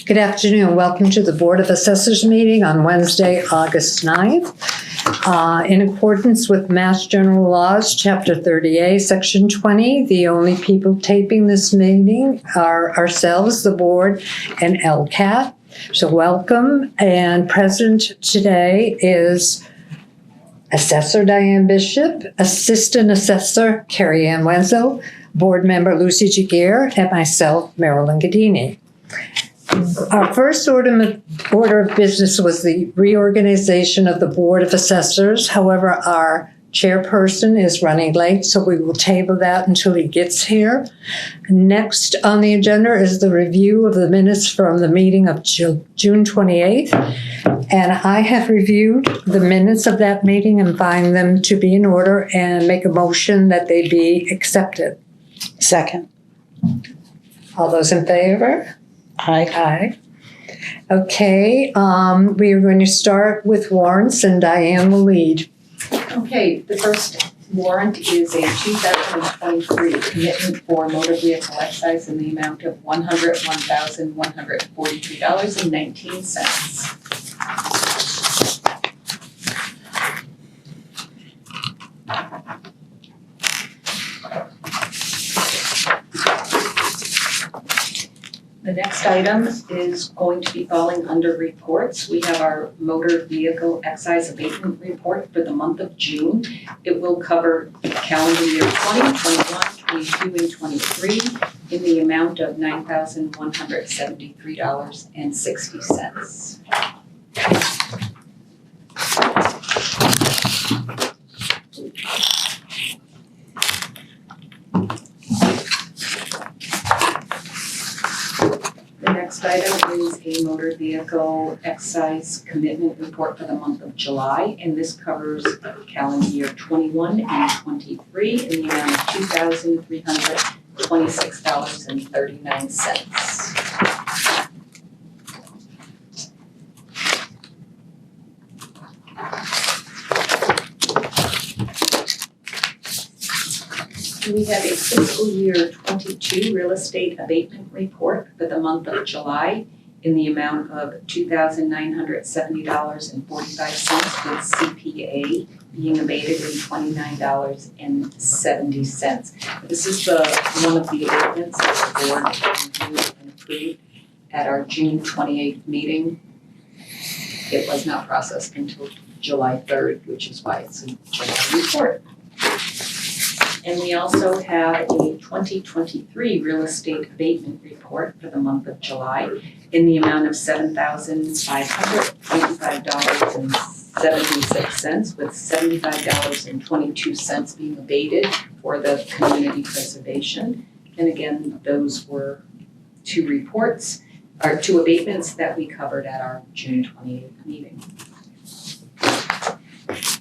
Good afternoon. Welcome to the Board of Assessors meeting on Wednesday, August 9th. In accordance with Mass General Laws, Chapter 30A, Section 20, the only people taping this meeting are ourselves, the board, and LCAT. So welcome. And present today is Assessor Diane Bishop, Assistant Assessor Carrie Ann Wenzel, Board Member Lucy Jaguar, and myself, Marilyn Gadini. Our first order of business was the reorganization of the Board of Assessors. However, our chairperson is running late, so we will table that until he gets here. Next on the agenda is the review of the minutes from the meeting of June 28th. And I have reviewed the minutes of that meeting and find them to be in order and make a motion that they be accepted. Second. All those in favor? Aye. Aye. Okay, we are going to start with warrants and Diane will lead. Okay, the first warrant is a 2023 commitment for motor vehicle excise in the amount of $101,143.19. The next item is going to be falling under reports. We have our motor vehicle excise abatement report for the month of June. It will cover calendar year 20, 21, 22, and 23 in the amount of $9,173.60. The next item is a motor vehicle excise commitment report for the month of July, and this covers calendar year 21 and 23 in the amount of $2,326.39. We have a fiscal year 22 real estate abatement report for the month of July in the amount of $2,970.45 with CPA being abated in $29.70. This is one of the abatements that the board reviewed and approved at our June 28th meeting. It was not processed until July 3rd, which is why it's a July report. And we also have a 2023 real estate abatement report for the month of July in the amount of $7,525.76 with $75.22 being abated for the community preservation. And again, those were two abatements that we covered at our June 28th meeting.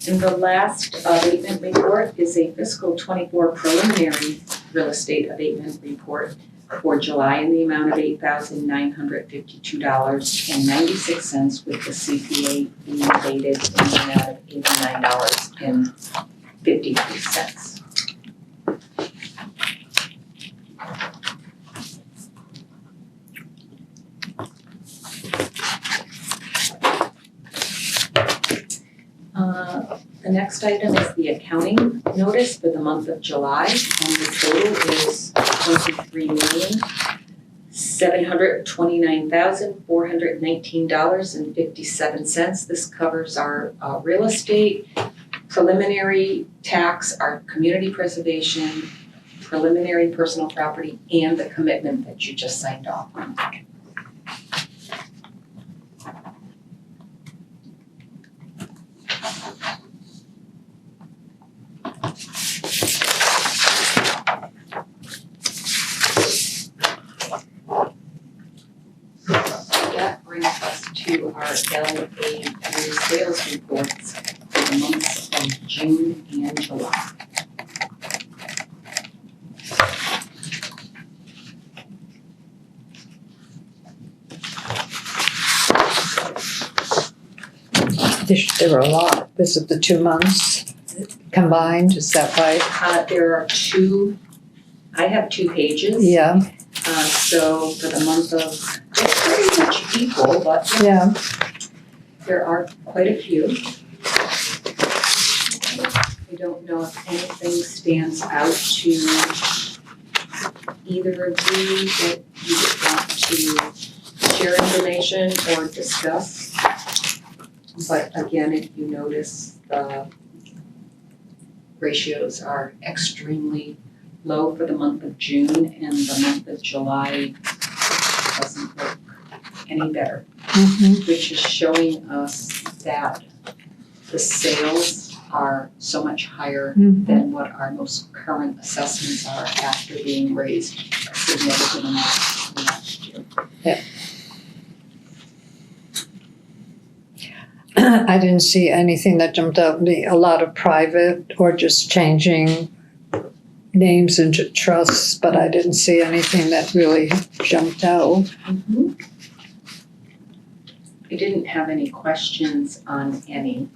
And the last abatement report is a fiscal 24 preliminary real estate abatement report for July in the amount of $8,952.96 with the CPA being abated in the amount of $89.53. The next item is the accounting notice for the month of July, and the total is $23,729,419.57. This covers our real estate, preliminary tax, our community preservation, preliminary personal property, and the commitment that you just signed off on. To our LA sales reports for the months of June and July. There were a lot. This is the 2 months combined, is that right? There are I have 2 pages. Yeah. So for the month of pretty much equal, but Yeah. there are quite a few. I don't know if anything stands out to either of you that you would want to share information or discuss. But again, if you notice, the ratios are extremely low for the month of June, and the month of July doesn't look any better, which is showing us that the sales are so much higher than what our most current assessments are after being raised a significant amount last year. Yeah. I didn't see anything that jumped out at me. A lot of private or just changing names into trusts, but I didn't see anything that really jumped out. I didn't have any questions on any.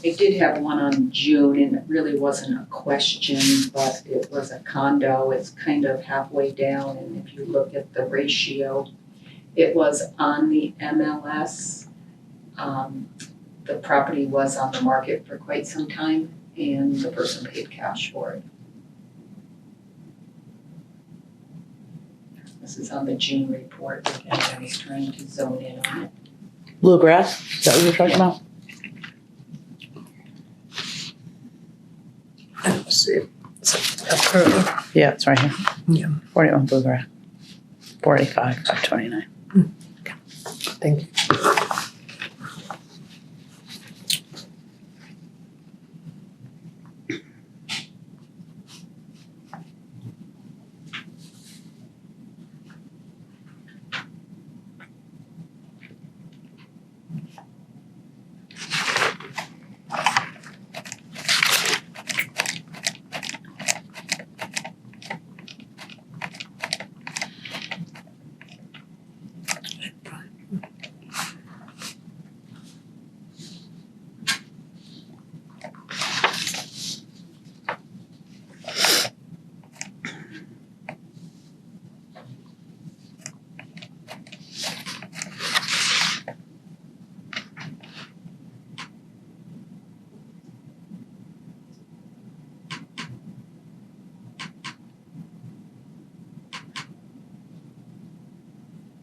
I did have one on June, and it really wasn't a question, but it was a condo. It's kind of halfway down, and if you look at the ratio, it was on the MLS. The property was on the market for quite some time, and the person paid cash for it. This is on the June report, and I was trying to zone in on it. Bluegrass, is that what you're talking about? Let's see. Approved. Yeah, it's right here. Yeah. 41 Bluegrass. 45, 529. Thank you.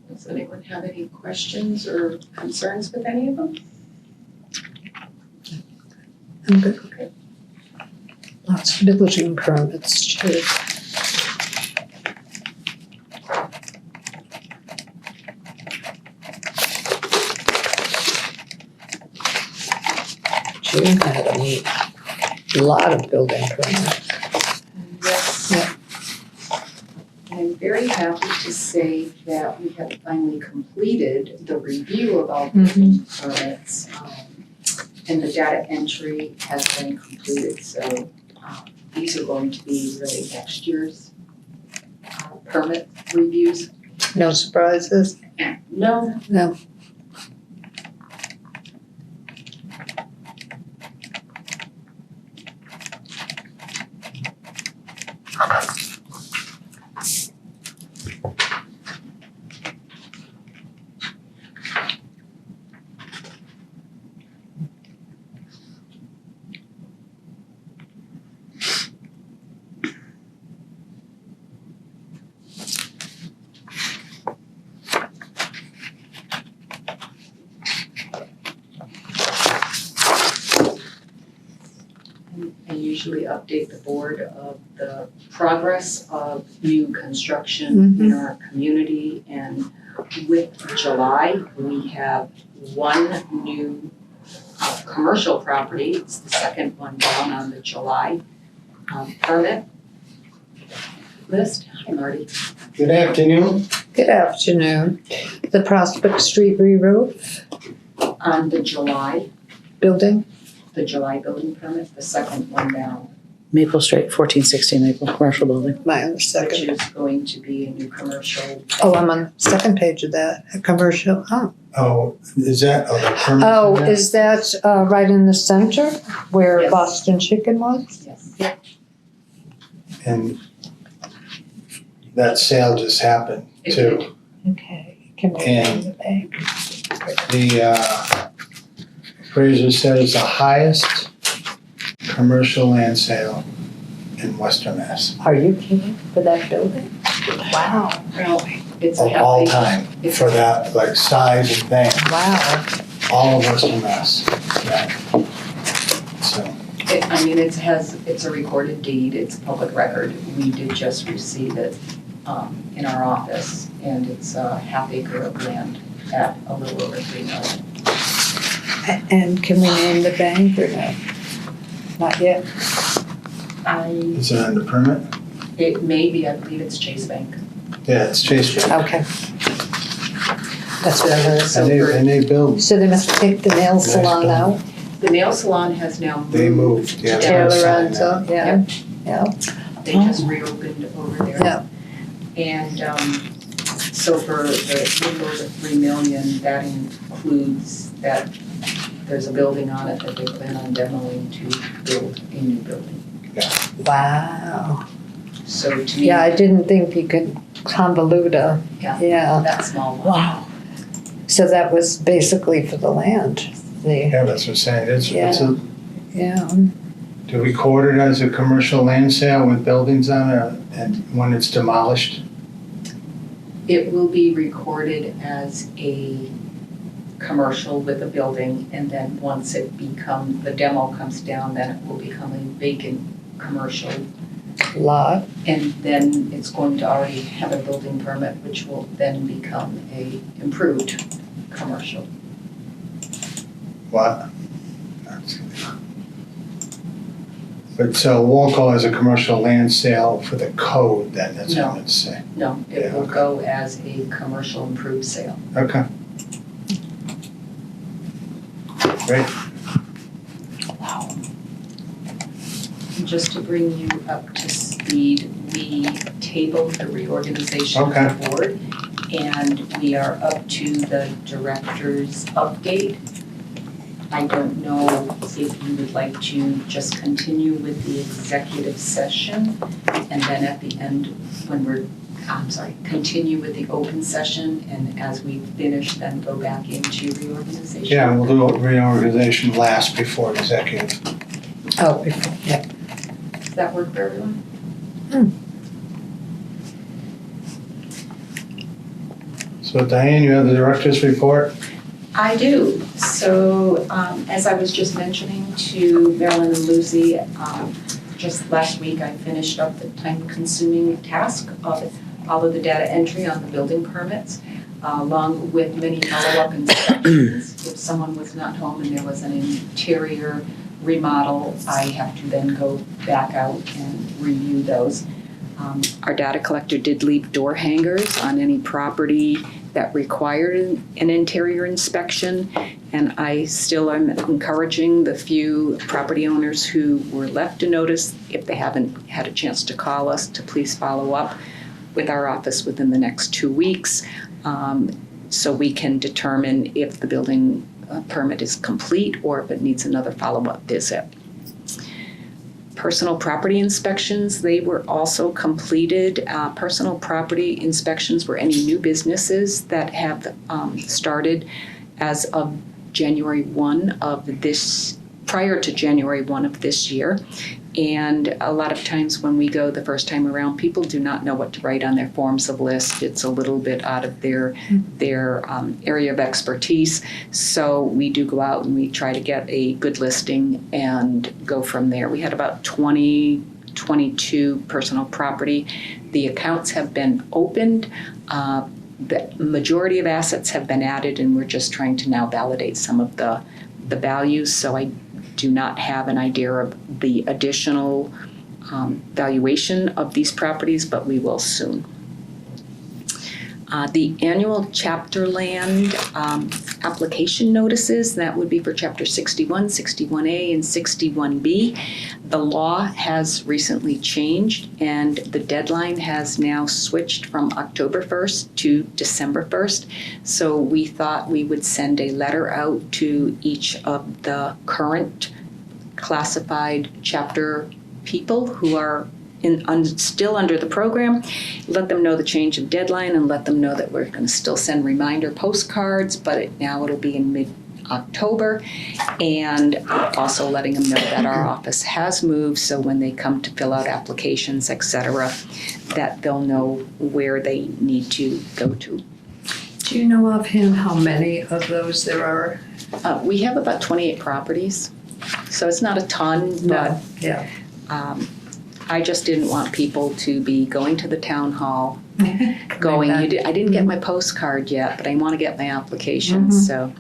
Does anyone have any questions or concerns with any of them? I'm good. Okay. Lots of building permits too. June had a lot of building permits. Yes. Yeah. I'm very happy to say that we have finally completed the review of all building permits. And the data entry has been completed, so these are going to be really next year's permit reviews. No surprises? No, No. I usually update the board of the progress of new construction in our community. And with July, we have one new commercial property. It's the second one down on the July permit list. Hi, Marty. Good afternoon. Good afternoon. The Prospect Street re-roof On the July building? building permit, the second one down, Maple Street, 1460 Maple, commercial building. My on the which second. is going to be a new commercial. Oh, I'm on the second page of that, a commercial, oh. Oh, is that, the permit? Oh, is that right in the center where Yes. Boston Chicken was? Yes. And that sale just happened It too. Okay. Can we name the bank? The appraiser said it's the highest commercial land sale in Western Mass Are you kidding? For that building? Wow, Well, it's a of all happy, time it's- for that, like size and thing, wow. all of Western Mass. Yeah. So, it's a recorded deed, it's public record. We did just receive it in our office, and it's a half acre of land at a little over 3 million. And can we name the bank or no? Not yet? is it under permit? It may be, I believe it's Chase Bank. Yeah, it's Chase Bank. Okay. That's what I heard. And they build, So they must take the nail Nice salon building. out? The nail salon has now moved. they moved, yeah. Taylor sign runs that. up, yeah, yeah. They just reopened over there. Yeah. And so for the little over 3 million, that includes that there's a building on it that they plan on demoing to build a new building. Wow. So to me, Yeah, I didn't think you could convolute a, yeah, yeah. that small one. Wow. So that was basically for the land, the, Yeah, that's what I'm saying, it's a, yeah. to record it as a commercial land sale with buildings on it, and when it's demolished, It will be recorded as a commercial with a building, and then once the demo comes down, then it will become a vacant commercial. Lot, And then it's going to already have a building permit, which will then become a improved commercial. what? But so it won't go as a commercial land sale for the code then, that's what I meant to say. No, it Yeah, will okay. go as a commercial improved sale. Okay. Great, Wow. And just to bring you up to speed, we tabled the reorganization of Okay. the board, and we are up to the director's update. I don't know if you would like to just continue with the executive session, and then at the end, continue with the open session, and as we finish, then go back into reorganization. yeah, we'll do reorganization last before executive. oh, before, yeah. Does that work for everyone? So Diane, you have the director's report? I do. So, as I was just mentioning to Marilyn and Lucy, just last week I finished up the time-consuming task of all of the data entry on the building permits, along with many follow-up inspections. If someone was not home and there was an interior remodel, I have to then go back out and review those. Our data collector did leave door hangers on any property that required an interior inspection, and I still am encouraging the few property owners who were left a notice, if they haven't had a chance to call us, to please follow up with our office within the next 2 weeks, so we can determine if the building permit is complete or if it needs another follow-up visit. Personal property inspections, they were also completed. Personal property inspections were any new businesses that have started as of January 1 of this, prior to January 1 of this year. And a lot of times when we go the first time around, people do not know what to write on their forms of list. It's a little bit out of their area of expertise. So we do go out and we try to get a good listing and go from there. We had about 22 personal property. The accounts have been opened. The majority of assets have been added, and we're just trying to now validate some of the values. So I do not have an idea of the additional valuation of these properties, but we will soon. The annual chapter land application notices, that would be for chapter 61, 61A, and 61B. The law has recently changed, and the deadline has now switched from October 1st to December 1st. So we thought we would send a letter out to each of the current classified chapter people who are still under the program, let them know the change of deadline and let them know that we're going to still send reminder postcards, but now it'll be in mid-October. And also letting them know that our office has moved, so when they come to fill out applications, etc., that they'll know where they need to go to. Do you know offhand how many of those there are? We have about 28 properties, so it's not a ton, but Yeah. I just didn't want people to be going to the town hall, going, back. I didn't get my postcard yet, but I want to get my application. So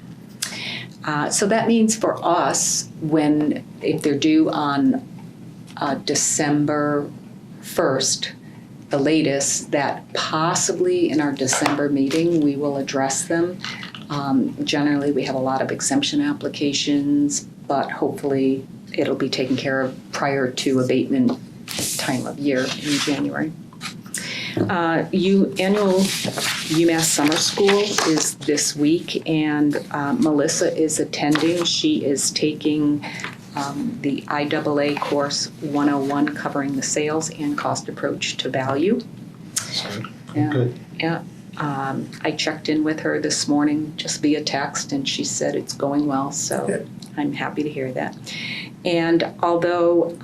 that means for us, if they're due on December 1st, the latest, that possibly in our December meeting, we will address them. Generally, we have a lot of exemption applications, but hopefully it'll be taken care of prior to abatement time of year in January. Annual UMass Summer School is this week, and Melissa is attending. She is taking the IAA course 101, covering the sales and cost approach to value. Yeah. Good. Yeah. I checked in with her this morning just via text, and she said it's going well, so Good. I'm happy to hear that. And although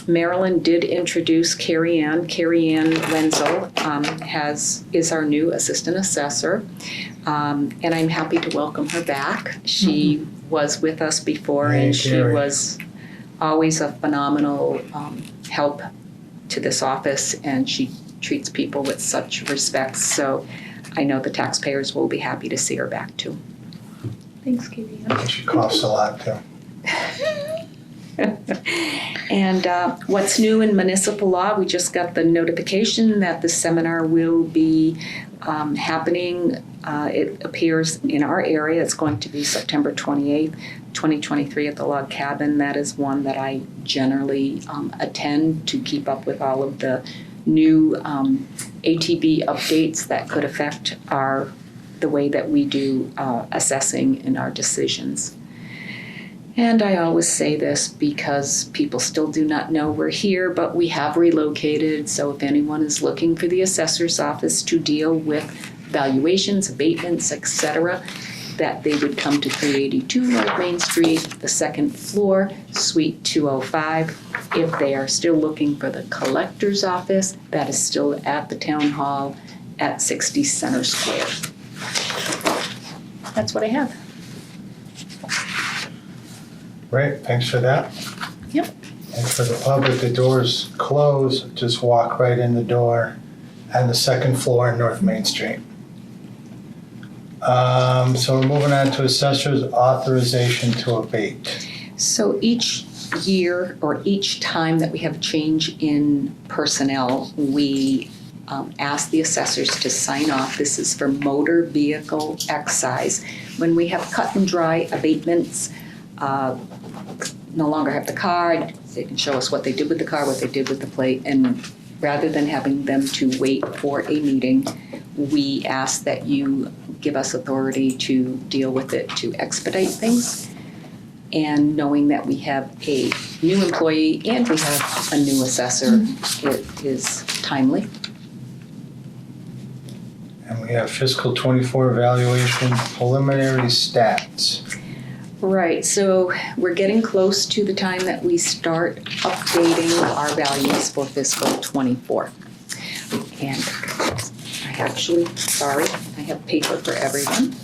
Marilyn did introduce Carrie Ann Wenzel is our new assistant assessor, and I'm happy to welcome her back. She was with us before, Hey, and she Carrie. was always a phenomenal help to this office, and she treats people with such respect. So I know the taxpayers will be happy to see her back too. Thanks, Katie. She coughs a lot too. And what's new in municipal law, we just got the notification that the seminar will be happening. It appears in our area. It's going to be September 28th, 2023 at the Log Cabin. That is one that I generally attend to keep up with all of the new ATB updates that could affect the way that we do assessing in our decisions. And I always say this because people still do not know we're here, but we have relocated. So if anyone is looking for the assessor's office to deal with valuations, abatements, etc., that they would come to 382 North Main Street, the second floor, Suite 205. If they are still looking for the collector's office, that is still at the town hall at 60 Center Square. That's what I have. Great, thanks for that. Yep. And for the public, the doors close, just walk right in the door and the second floor in North Main Street. So we're moving on to assessor's authorization to abate. So each year or each time that we have a change in personnel, we ask the assessors to sign off. This is for motor vehicle excise. When we have cut and dry abatements, no longer have the car, they can show us what they did with the car, what they did with the plate, and rather than having them to wait for a meeting, we ask that you give us authority to deal with it to expedite things. And knowing that we have a new employee and we have a new assessor, it is timely. And we have fiscal 24 evaluation preliminary stats. Right, so we're getting close to the time that we start updating our values for fiscal 24. And I have paper for everyone.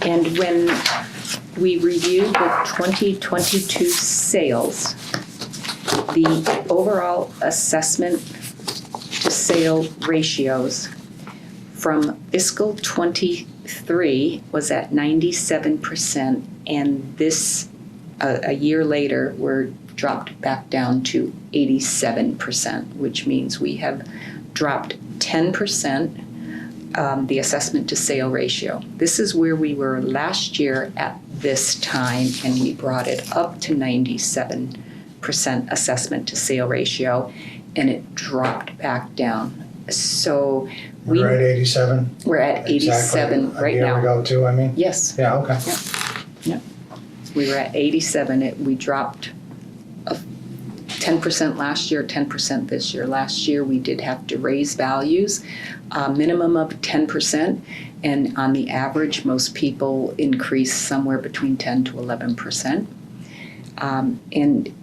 And when we reviewed the 2022 sales, the overall assessment to sale ratios from fiscal 23 was at 97%, and this, a year later, we're dropped back down to 87%, which means we have dropped 10% the assessment to sale ratio. This is where we were last year at this time, and we brought it up to 97% assessment to sale ratio, and it dropped back down. So We're at 87? we're at 87 Exactly right a year now. ago too, I mean? Yes, Yeah, okay. we were at 87. We dropped 10% last year, 10% this year. Last year, we did have to raise values, a minimum of 10%, and on the average, most people increase somewhere between 10 to 11%. And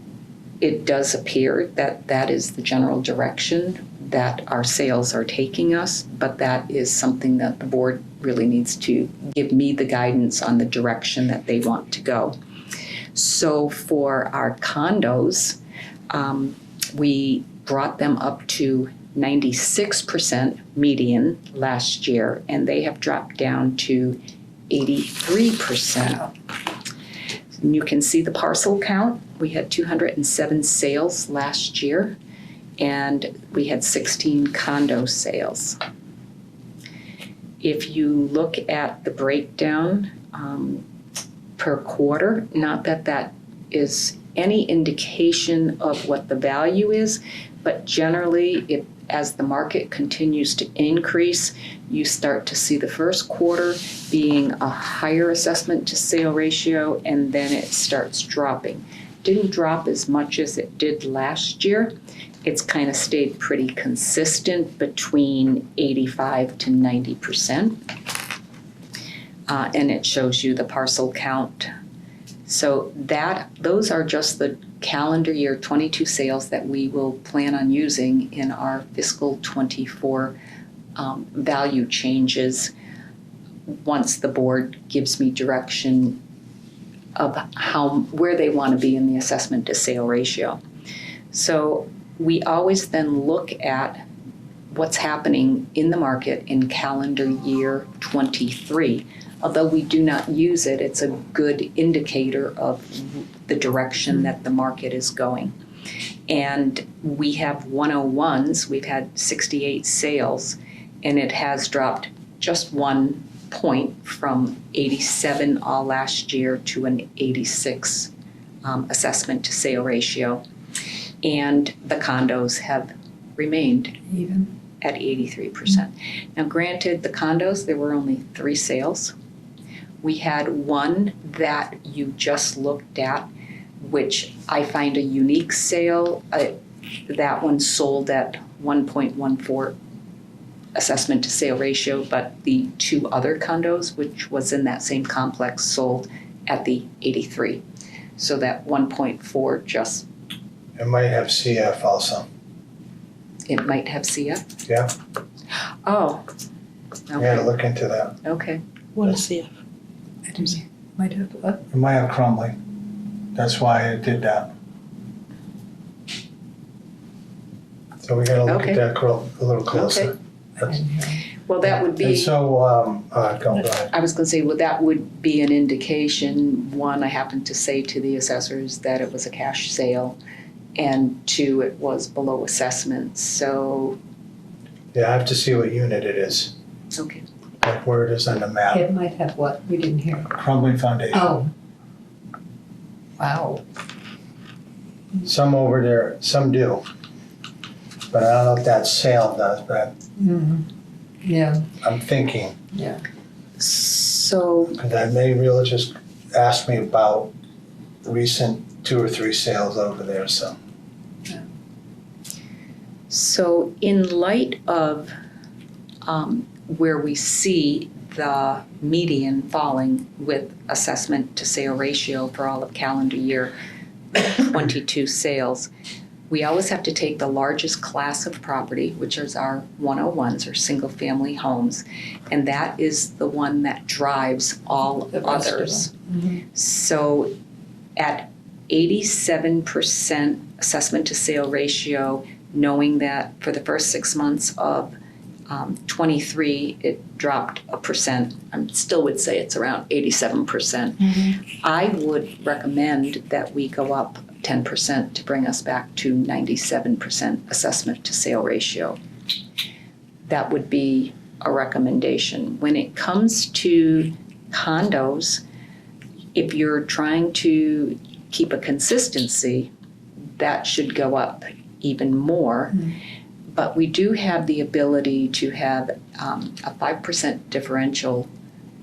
it does appear that that is the general direction that our sales are taking us, but that is something that the board really needs to give me the guidance on the direction that they want to go. So for our condos, we brought them up to 96% median last year, and they have dropped down to 83%. And you can see the parcel count. We had 207 sales last year, and we had 16 condo sales. If you look at the breakdown per quarter, not that that is any indication of what the value is, but generally, as the market continues to increase, you start to see the first quarter being a higher assessment to sale ratio, and then it starts dropping. Didn't drop as much as it did last year. It's kind of stayed pretty consistent between 85 to 90%. And it shows you the parcel count. So those are just the calendar year 22 sales that we will plan on using in our fiscal 24 value changes once the board gives me direction of where they want to be in the assessment to sale ratio. So we always then look at what's happening in the market in calendar year 23. Although we do not use it, it's a good indicator of the direction that the market is going. And we have 101s, we've had 68 sales, and it has dropped just 1 point from 87 all last year to an 86 assessment to sale ratio. And the condos have remained Even. at 83%. Now granted, the condos, there were only 3 sales. We had one that you just looked at, which I find a unique sale. That one sold at 1.14 assessment to sale ratio, but the 2 other condos, which was in that same complex, sold at the 83. So that 1.4 just... It might have CF also. It might have CF? Yeah. Oh. You gotta look into that. Okay. What is CF? I didn't see. Might have what? It might have crumbling. That's why it did that. So we gotta look Okay. at that a little closer. Okay. That's- Well, that would And be... so, go ahead. I was going to say, well, that would be an indication. 1, I happened to say to the assessors that it was a cash sale, and 2, it was below assessment. So, Yeah, I have to see what unit it is, okay. like where it is on the map. It might have what? We didn't hear. Crumbling foundation. Oh. Wow. Some over there, some do. But I don't know if that sale does, but Mm-hmm. Yeah. I'm thinking, Yeah. So, that many realtors asked me about recent 2 or 3 sales over there, so. so in light of where we see the median falling with assessment to sale ratio for all of calendar year 22 sales, we always have to take the largest class of property, which is our 101s or single family homes, and that is the one that drives all The rest of others. Mm-hmm. So at 87% assessment to sale ratio, knowing that for the first 6 months of 23, it dropped 1%. I still would say it's around 87%. I would recommend that we go up 10% to bring us back to 97% assessment to sale ratio. That would be a recommendation. When it comes to condos, if you're trying to keep a consistency, that should go up even more. Mm. But we do have the ability to have a 5% differential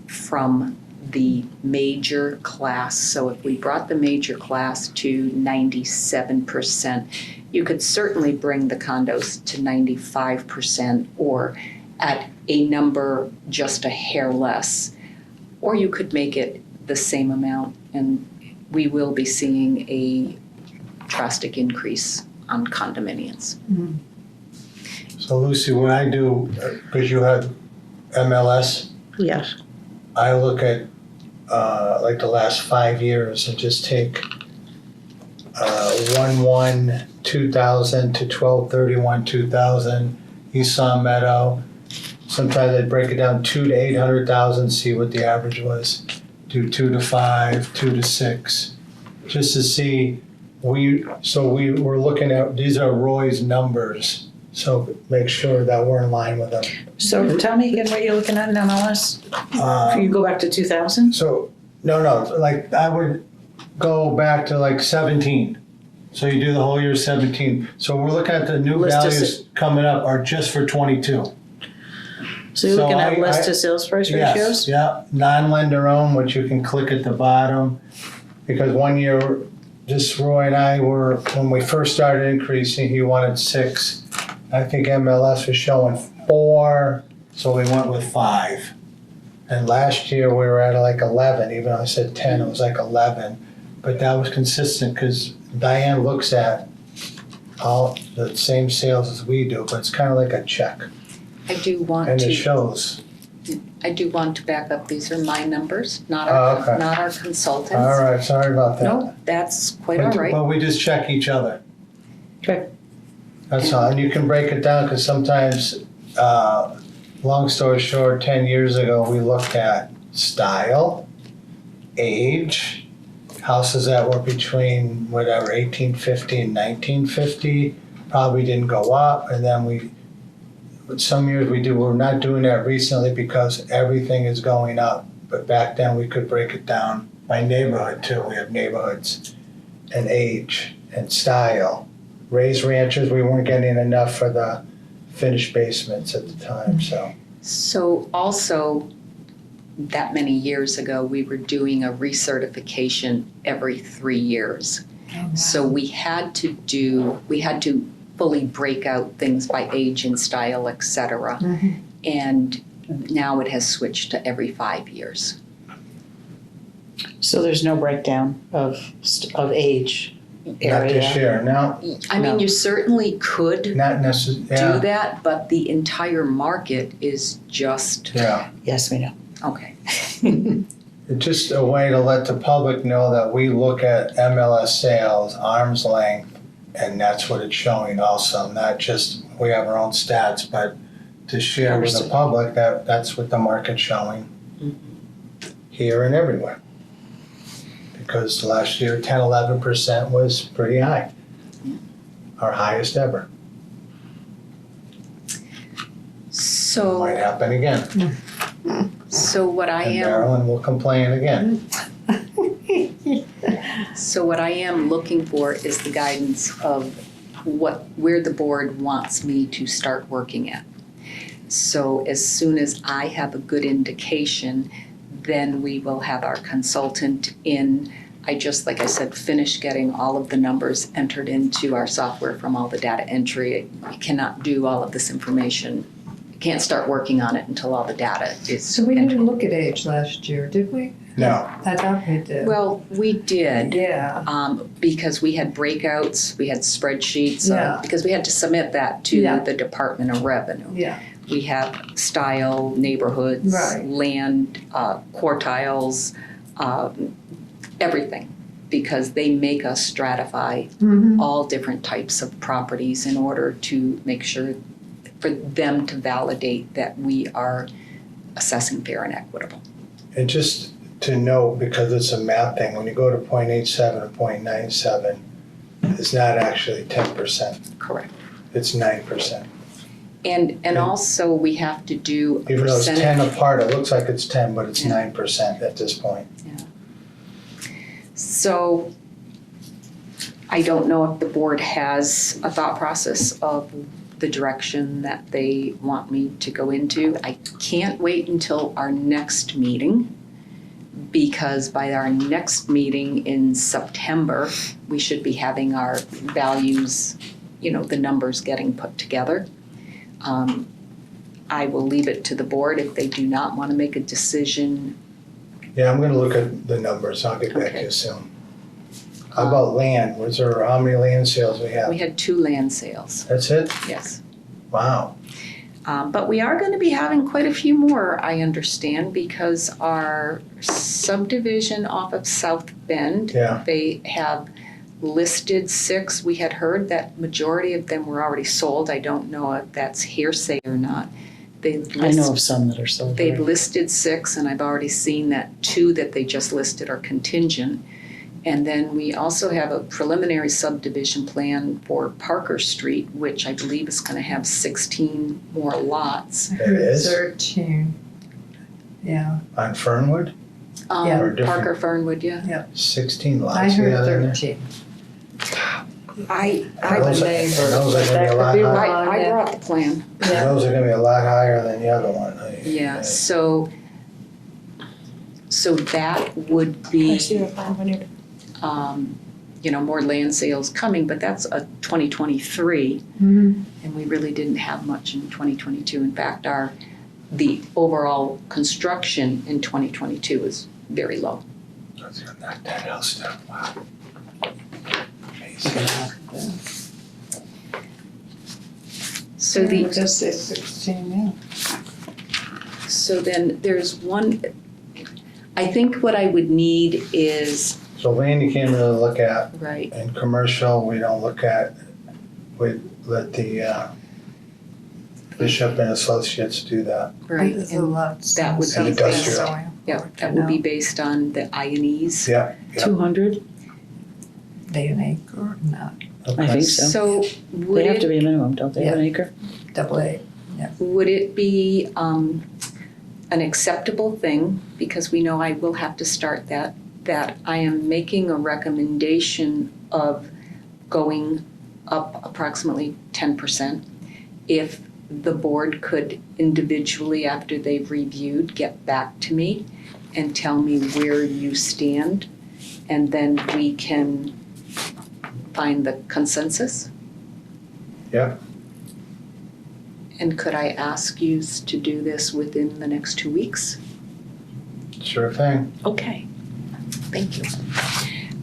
from the major class. So if we brought the major class to 97%, you could certainly bring the condos to 95% or at a number just a hair less. Or you could make it the same amount, and we will be seeing a drastic increase on condominiums. So Lucy, what I do, because you have MLS, Yes. I look at like the last 5 years and just take 1/1/2000 to 12/31/2000, East Long Meadow. Sometimes I'd break it down 2 to 800,000, see what the average was. Do 2 to 5, 2 to 6, just to see. We're looking at, these are Roy's numbers, so make sure that we're in line with them. So tell me again what you're looking at in MLS? Uh, You go back to 2000? So, no, like I would go back to like 17. So you do the whole year 17. So we're looking at the new List of values coming up are just for 22. So you're looking at I- list to sales price Yes, ratios? yeah, non-lender owned, which you can click at the bottom. Because one year, just Roy and I were, when we first started increasing, he wanted 6. I think MLS was showing 4, so we went with 5. And last year we were at like 11, even though I said 10, it was like 11. But that was consistent because Diane looks at all the same sales as we do, but it's kind of like a check. I do want And it to, shows. I do want to back up, these are my numbers, not Oh, okay. not our consultants. All right, sorry about that. No, that's quite all right. But we just check each other. Okay. That's all. And you can break it down because sometimes, long story short, 10 years ago, we looked at style, age, houses that were between whatever, 1850 and 1950 probably didn't go up. And then some years we're not doing that recently because everything is going up. But back then we could break it down by neighborhood too. We have neighborhoods and age and style. Raised ranchers, we weren't getting enough for the finished basements at the time, so. So also, that many years ago, we were doing a recertification every 3 years. So we had to fully break out things by age and style, et cetera. And now it has switched to every 5 years. So there's no breakdown of age Not this area? year, no, I mean, No. you certainly could not necessarily, do yeah, that, but the entire market is just, yeah. Yes, we know. okay. It's just a way to let the public know that we look at MLS sales, arm's length, and that's what it's showing also, not just, we have our own stats, but to share with the Understood. public that that's what the market's showing here and everywhere. Because last year, 10-11% was pretty high, our highest ever. Might So happen again, what I and am, Maryland will complain again. so what I am looking for is the guidance of where the board wants me to start working at. So as soon as I have a good indication, then we will have our consultant in. I just, like I said, finished getting all of the numbers entered into our software from all the data entry. You cannot do all of this information. You can't start working on it until all the data is So we entered. didn't look at age last year, did we? No, I thought we did. Well, we did. Yeah. Because we had breakouts, we had spreadsheets, Yeah. because we had to submit that to Yeah. the Department of Revenue. Yeah. We have style, neighborhoods, Right. land, quartiles, everything, because they make us stratify all different types of properties in order to make sure for them to validate that we are assessing fair and equitable. and just to note, because it's a math thing, when you go to 0.87 or 0.97, it's not actually 10%, Correct. it's 9%. And also we have to do a Even though it's 10 percentage. apart, it looks like it's 10, but it's Yeah. 9% at this point. So I don't know if the board has a thought process of the direction that they want me to go into. I can't wait until our next meeting because by our next meeting in September, we should be having our values, the numbers getting put together. I will leave it to the board if they do not want to make a decision. Yeah, I'm gonna look at the numbers, I'll get back to Okay. you soon. How about land? How many land sales we have? We had 2 land sales, That's it? yes. Wow. But we are going to be having quite a few more, I understand, because our subdivision off of South Bend, Yeah. they have listed 6. We had heard that majority of them were already sold. I don't know if that's hearsay or not. I know of some that are sold. They've already. listed 6, and I've already seen that 2 that they just listed are contingent. And then we also have a preliminary subdivision plan for Parker Street, which I believe is going to have 16 more lots. I There heard is? 13. Yeah, On Fernwood, Yeah. Or different- Parker Fernwood, yeah. 16 I lots we heard got in there. 13. I Those are gonna be a lot be higher. wrong. I Yeah. brought the plan. Yeah. Those are gonna be a lot higher than the other one. Yeah, so that would I be, see that plan when you're. more land sales coming, but that's a 2023, Mhm. and we really didn't have much in 2022. In fact, the overall construction in 2022 is very low. That's gonna knock that house down, wow. Amazing. So the, It does say 16, yeah. so then there's one, I think what I would need is, So land you can't really look at, right, and commercial, we don't look at, we let the Bishop and Associates do that. right, There's a and lot. that would be Industrial. yeah, that would be based on the INEs. Yeah, yeah. 200? They an acre or not? I Okay. think so. So would They have to it, be a minimum, don't they, of an Yeah. acre? Double A. would it be an acceptable thing, because we know I will have to start that I am making a recommendation of going up approximately 10%. If the board could individually, after they've reviewed, get back to me and tell me where you stand, and then we can find the consensus. Yeah. And could I ask you to do this within the next 2 weeks? Sure thing. Okay, thank you.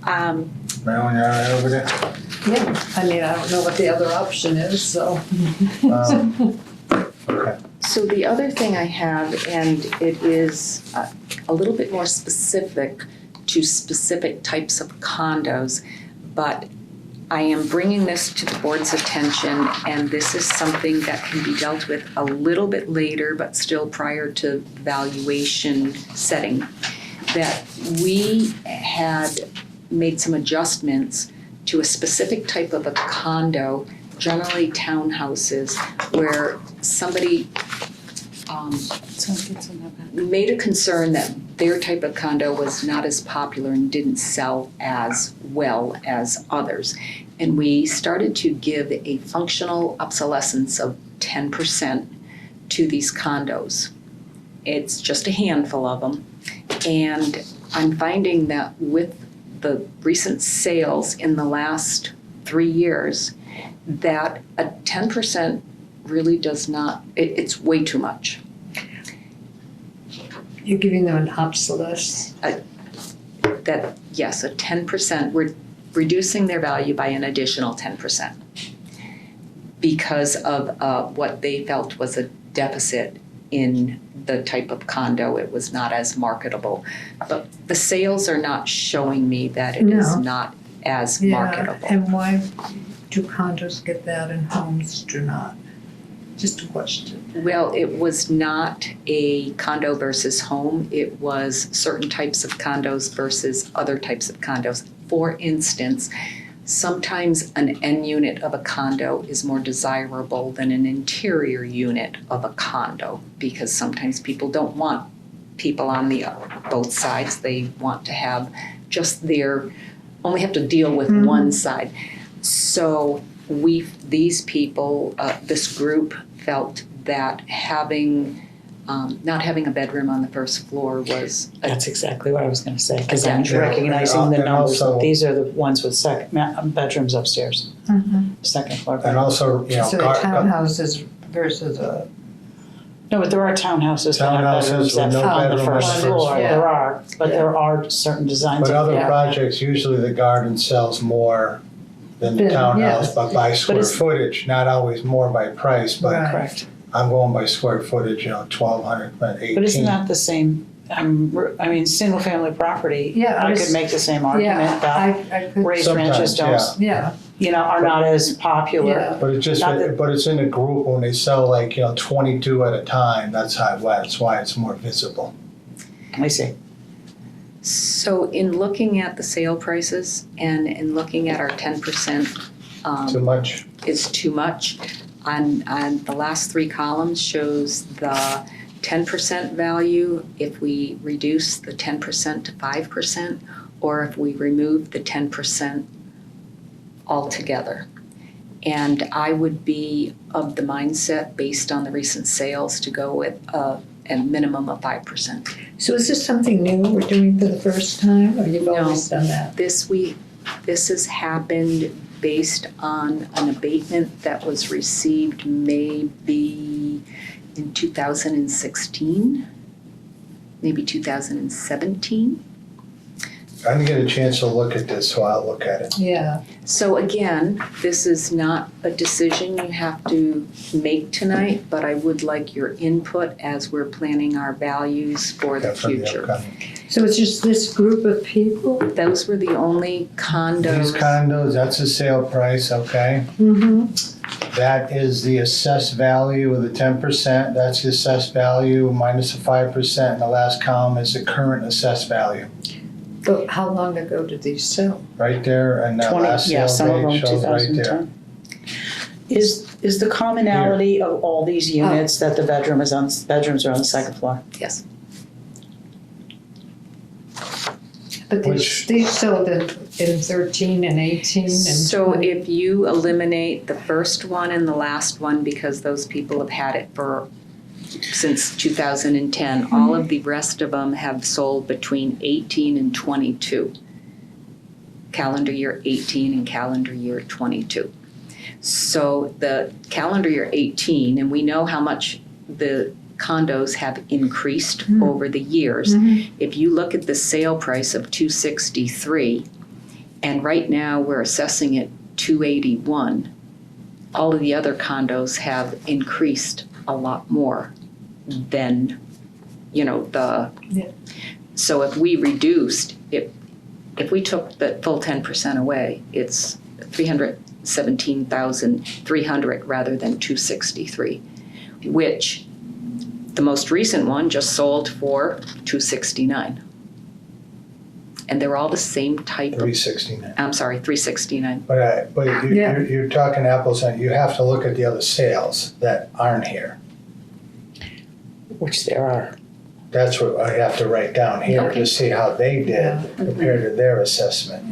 Marilyn, you all right over there? Yeah, I mean, I don't know what the other option is, so. Okay. So the other thing I have, and it is a little bit more specific to specific types of condos, but I am bringing this to the board's attention, and this is something that can be dealt with a little bit later, but still prior to valuation setting. That we had made some adjustments to a specific type of a condo, generally townhouses, where somebody made a concern that their type of condo was not as popular and didn't sell as well as others. And we started to give a functional obsolescence of 10% to these condos. It's just a handful of them. And I'm finding that with the recent sales in the last 3 years, that a 10% really does not, it's way too much. You're giving them an obsolescence. That, yes, a 10%, we're reducing their value by an additional 10% because of what they felt was a deficit in the type of condo. It was not as marketable. But the sales are not showing me that it is No. not as Yeah, marketable. and why do condos get that and homes do not? Just a question. Well, it was not a condo versus home. It was certain types of condos versus other types of condos. For instance, sometimes an end unit of a condo is more desirable than an interior unit of a condo because sometimes people don't want people on the both sides. They want to have just only have to deal with one side. So these people, this group felt that having not having a bedroom on the first floor was That's exactly what I was gonna say, because I'm Yeah. recognizing the And numbers. also- These are the ones with bedrooms upstairs, Mhm. second floor. And also, you know, So the townhouses versus a, No, but there are townhouses that have Townhouses bedrooms with that no on the bedroom first on the floor. first There floor. are, but there are certain designs. but of other that. projects, usually the garden sells more than the Then, townhouse, yeah. but by square it's- footage, not always more by price, but Right. Correct. I'm going by square footage, you know, 1,200, but 18. But isn't that the same, I mean, single-family property, Yeah, I I was- could make the same argument yeah, that I could, raised ranches Sometimes, don't, yeah, are not as popular. yeah. But it just, Not that- but it's in a group when they sell like, you know, 22 at a time, that's why it's more visible. I see. So in looking at the sale prices and in looking at our 10%, Too much? is too much. On the last three columns shows the 10% value if we reduce the 10% to 5%, or if we remove the 10% altogether. And I would be of the mindset, based on the recent sales, to go with a minimum of 5%. So is this something new we're doing for the first time, or you've No. always done that? This has happened based on an abatement that was received maybe in 2016, maybe 2017. I didn't get a chance to look at this, so I'll look at it. Yeah, So again, this is not a decision you have to make tonight, but I would like your input as we're planning our values for the For the future. upcoming. so it's just this group of people? Those were the only condos. These condos, that's the sale price, okay? Mm-hmm. That is the assessed value of the 10%, that's the assessed value minus the 5%, and the last column is the current assessed value. But how long ago did these sell? Right there, and that last Yeah, sale some of them date shows right there. 2010. Is the commonality of all these units that the bedrooms are on the second floor? Yes. But Which- these sold in 13 and 18 and So 20. if you eliminate the first one and the last one, because those people have had it since 2010, all of the rest of them have sold between 18 and 22. Calendar year 18 and calendar year 22. So the calendar year 18, and we know how much the condos have increased over the years. Mhm. If you look at the sale price of 263, and right now we're assessing it 281, all of the other condos have increased a lot more than, the. Yeah. So if we reduced, if we took the full 10% away, it's 317,300 rather than 263, which the most recent one just sold for 269. And they're all the same type of, 369. I'm sorry, 369. But Yeah. you're talking apples, and you have to look at the other sales that aren't here. Which there are. That's what I have to write down here Okay. to see how they did Yeah. compared to their assessment.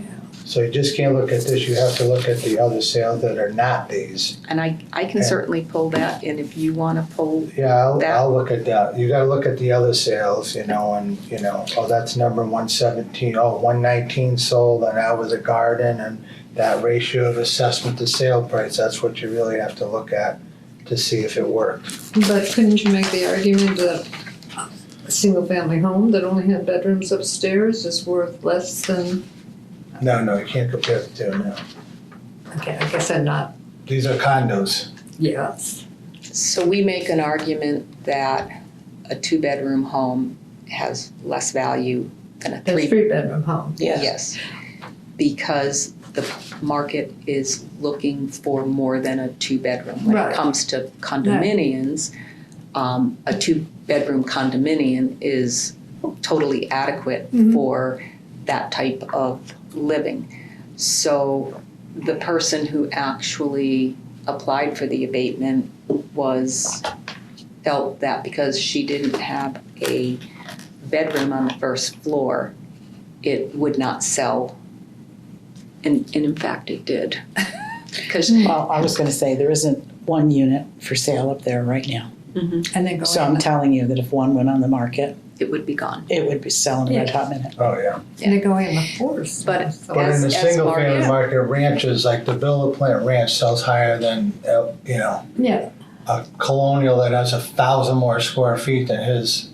So you just can't look at this, you have to look at the other sales that are not these. And I can Okay. certainly pull that, and if you want to pull, Yeah, That- I'll look at that. You gotta look at the other sales, and, oh, that's number 117, 119 sold, and that was a garden, and that ratio of assessment to sale price, that's what you really have to look at to see if it worked. But couldn't you make the argument that a single-family home that only had bedrooms upstairs is worth less than, No, you can't compare the two, no. okay, I guess I'm not, These are condos. yes. so we make an argument that a two-bedroom home has less value than a There's three-bedroom home. Yes, because the market is looking for more than a two-bedroom. When Right. it comes to condominiums, a two-bedroom condominium is totally adequate Mhm. for that type of living. So the person who actually applied for the abatement felt that because she didn't have a bedroom on the first floor, it would not sell. And in fact, it did. Because Well, I was gonna say, there isn't one unit for sale up there right now. And then go So I'm in, telling you that if one went on the market, It would be gone. it would be selling a red hot minute. Oh, yeah. and they go in the forest. But- So- But in the As single Marty- family market, ranches, like the Villa Plant Ranch sells higher than, Yeah, a colonial that has 1,000 more square feet than his,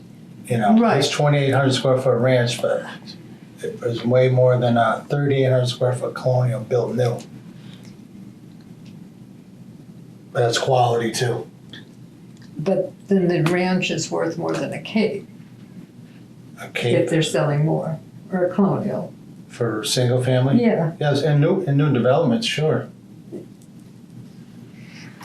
Right. his 2,800 square foot ranch, but it was way more than a 3,800 square foot colonial built new. But that's quality too. but then the ranch is worth more than a cape A if cape they're selling more, or a colonial. for single family. Yeah, Yes, and new developments, sure.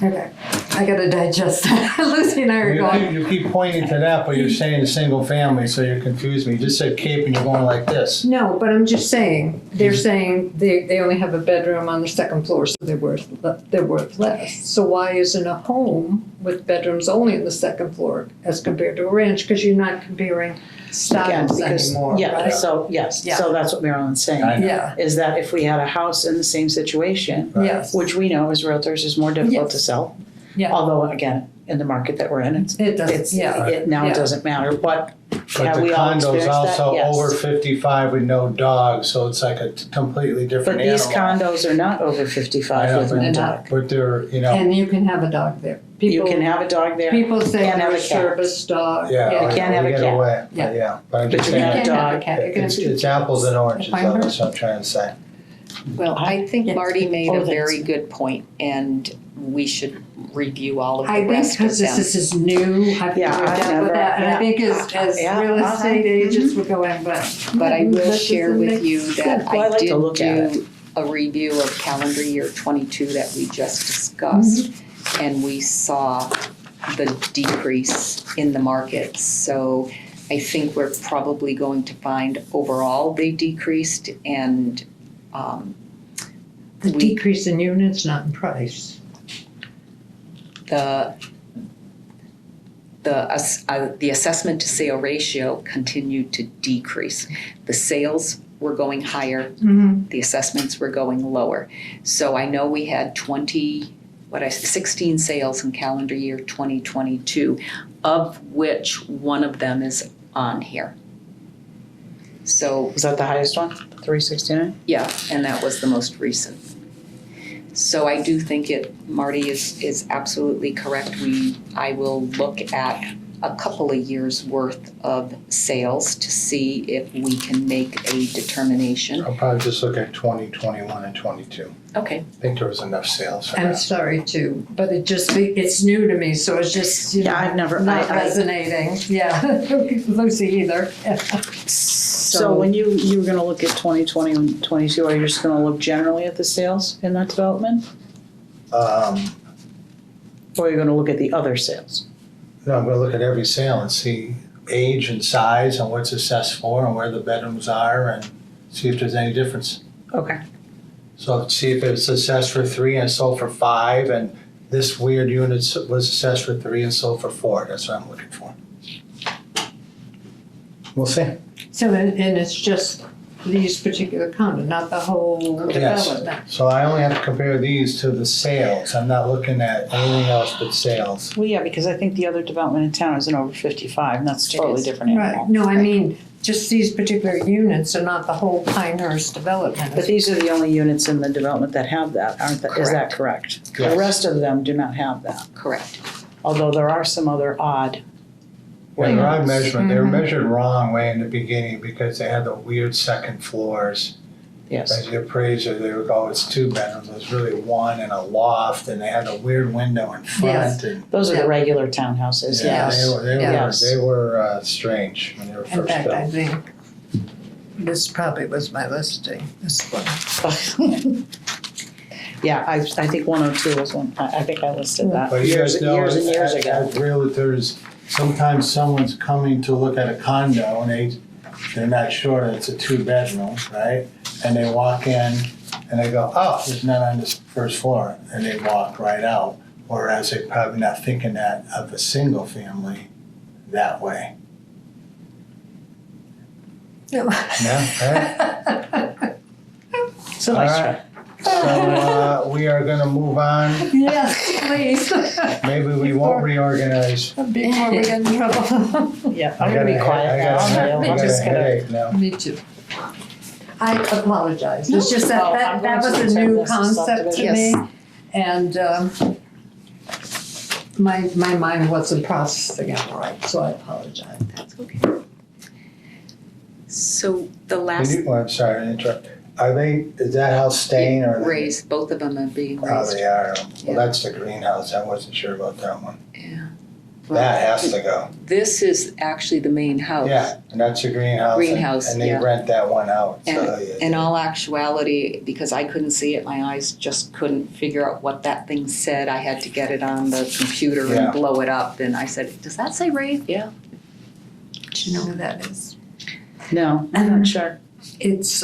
okay. I gotta digest that. Lucy and I are going, You keep pointing to that, but you're saying single family, so you're confusing me. You just said cape and you're going like this. no, but I'm just saying, they're saying they only have a bedroom on the second floor, so they're worth less. So why isn't a home with bedrooms only on the second floor as compared to a ranch? Because you're not comparing Again, styles because, anymore, yeah, right? so, yes, Yeah. so that's what Marilyn's saying. I know. Yeah, Is that if we had a house in the same situation, yes. which we know as realtors is more difficult Yes. to sell. Yeah. Although, again, in the market that we're in, It does, it's, yeah. it now Yeah. doesn't matter what, But have the we all condo's experienced that? also Yes. over 55 with no dogs, so it's like a completely different But these animal. condos are not over I 55 know, with They're no not. dog. But they're, And you can have a dog there. You People, can have a dog there, people say can't have they're a a cat. service dog. yeah, You can't have we a get cat. away. Yeah. Yeah, but I'm But just you can You have saying, a can't have a dog. cat. You can have it's apples and oranges, If I'm her- that's what I'm trying to say. Well, I think Yeah. Marty made Oh, a that's- very good point, and we should review all of I the think rest of because them. this is new, I've Yeah, never I've dealt never- with that, and I yeah. think as Yeah, real uh-huh. estate agents would go in, but. But I will that share doesn't with make you sense. that Well, I I like to did look at do a review of calendar year 22 that we just discussed, and we saw the decrease in the market. So I think we're probably going to find overall they decreased, and The we- decrease in units, not in price. the assessment to sale ratio continued to decrease. The sales were going higher, the assessments were going lower. So I know we had 16 sales in calendar year 2022, of which one of them is on here. So Was that the highest one, 369? yeah, and that was the most recent. So I do think Marty is absolutely correct. I will look at a couple of years worth of sales to see if we can make a determination. I'll probably just look at 20, 21, and 22. Okay, I think there was enough sales for I'm that. sorry too, but it's new to me, so it's just, you know, Yeah, I've never- not I- resonating, yeah, Lucy either. So when you were gonna look at 2020 and 22, are you just gonna look generally at the sales in that development? Or are you gonna look at the other sales? No, I'm gonna look at every sale and see age and size and what's assessed for and where the bedrooms are and see if there's any difference. Okay. So see if it's assessed for 3 and sold for 5 and this weird unit was assessed for 3 and sold for 4. That's what I'm looking for. We'll see. So, and it's just these particular condo, not the whole Yes. development. So I only have to compare these to the sales. I'm not looking at anything else but sales. Well, yeah, because I think the other development in town is an over 55, and that's a It totally is. different animal. Right, no, I mean, just these particular units are not the whole Pinehurst development. But these are the only units in the development that have that, aren't they? Is that correct? Yes. The rest of them do not have that, correct. although there are some other odd Yeah, they're odd layouts. measurement. They were Mhm. measured wrong way in the beginning because they had the weird second floors. Yes. As the appraiser, they would go, it's 2 bedrooms. It was really 1 and a loft, and they had a weird window in Yes. front. And Those are Yeah. the regular townhouses, yeah, yes. Yes. they were strange when they were In first fact, I built. think this probably was my listing, this one. Yeah, I think 102 was one, I think I listed that But you years guys know, and years ago. as realtors, sometimes someone's coming to look at a condo and they're not sure that it's a 2-bedroom, right? And they walk in and they go, oh, there's none on this first floor, and they walk right out. Whereas they're probably not thinking that of a single family that way. Yeah, right? It's a nice All right. try. So we are gonna move on. Yes, please. Maybe we won't reorganize. Before we get in trouble. Yeah, I'm gonna be quiet now. I I'm got just a gonna. headache now. Me too. I apologize. It's just No, that I'm that going was to a new return this to concept to me. subdivision. And my mind wasn't processing it right, so I apologize. That's okay. So the Can last you, I'm sorry to interrupt. Is that house staying or? raised, both of them are being Oh, raised. they are. Yeah. Well, that's the greenhouse. I wasn't sure about that one. Yeah. That has to go. This is actually the main house. Yeah, and that's a greenhouse. Greenhouse, And they yeah. rent that one out, so. And in all actuality, because I couldn't see it, my eyes just couldn't figure out what that thing said. I had to get it on the computer Yeah. and blow it up. And I said, "Does that say raised?" Yeah. Do you know who that is? No, I'm not sure. It's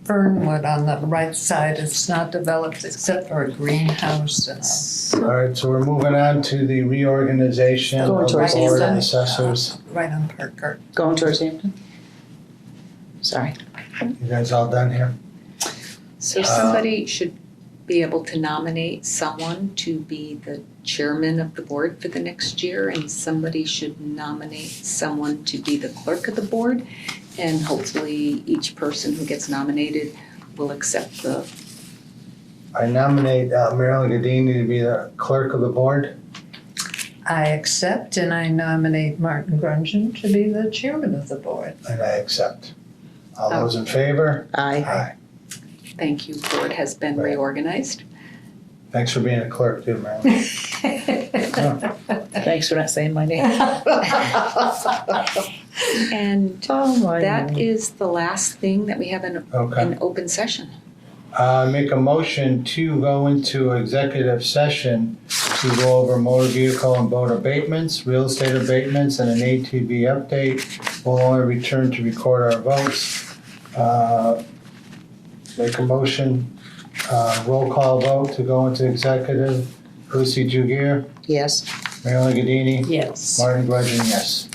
Fernwood on the right side. It's not developed except for a greenhouse and All right, so we're moving on to the reorganization of Going the towards board of Hampton. assessors. right on Parker. Going towards Hampton? Sorry. You guys all done here? So somebody should be able to nominate someone to be the chairman of the board for the next year, and somebody should nominate someone to be the clerk of the board. And hopefully each person who gets nominated will accept the, I nominate Marilyn Gadini to be the clerk of the board. I accept and I nominate Martin Grungeon to be the chairman of the board. And I accept. All those in favor? Aye. Aye. thank you, board has been Right. reorganized. Thanks for being a clerk too, Marilyn. Thanks for not saying my name. And Oh, my. that is the last thing that we have in Okay. an open session. Make a motion to go into executive session to go over motor vehicle and boat abatements, real estate abatements, and an ATV update. We'll only return to record our votes. Make a motion, roll call vote to go into executive. Lucy Jugir, Yes. Marilyn Gadini, Yes. Martin Grudgeon, yes.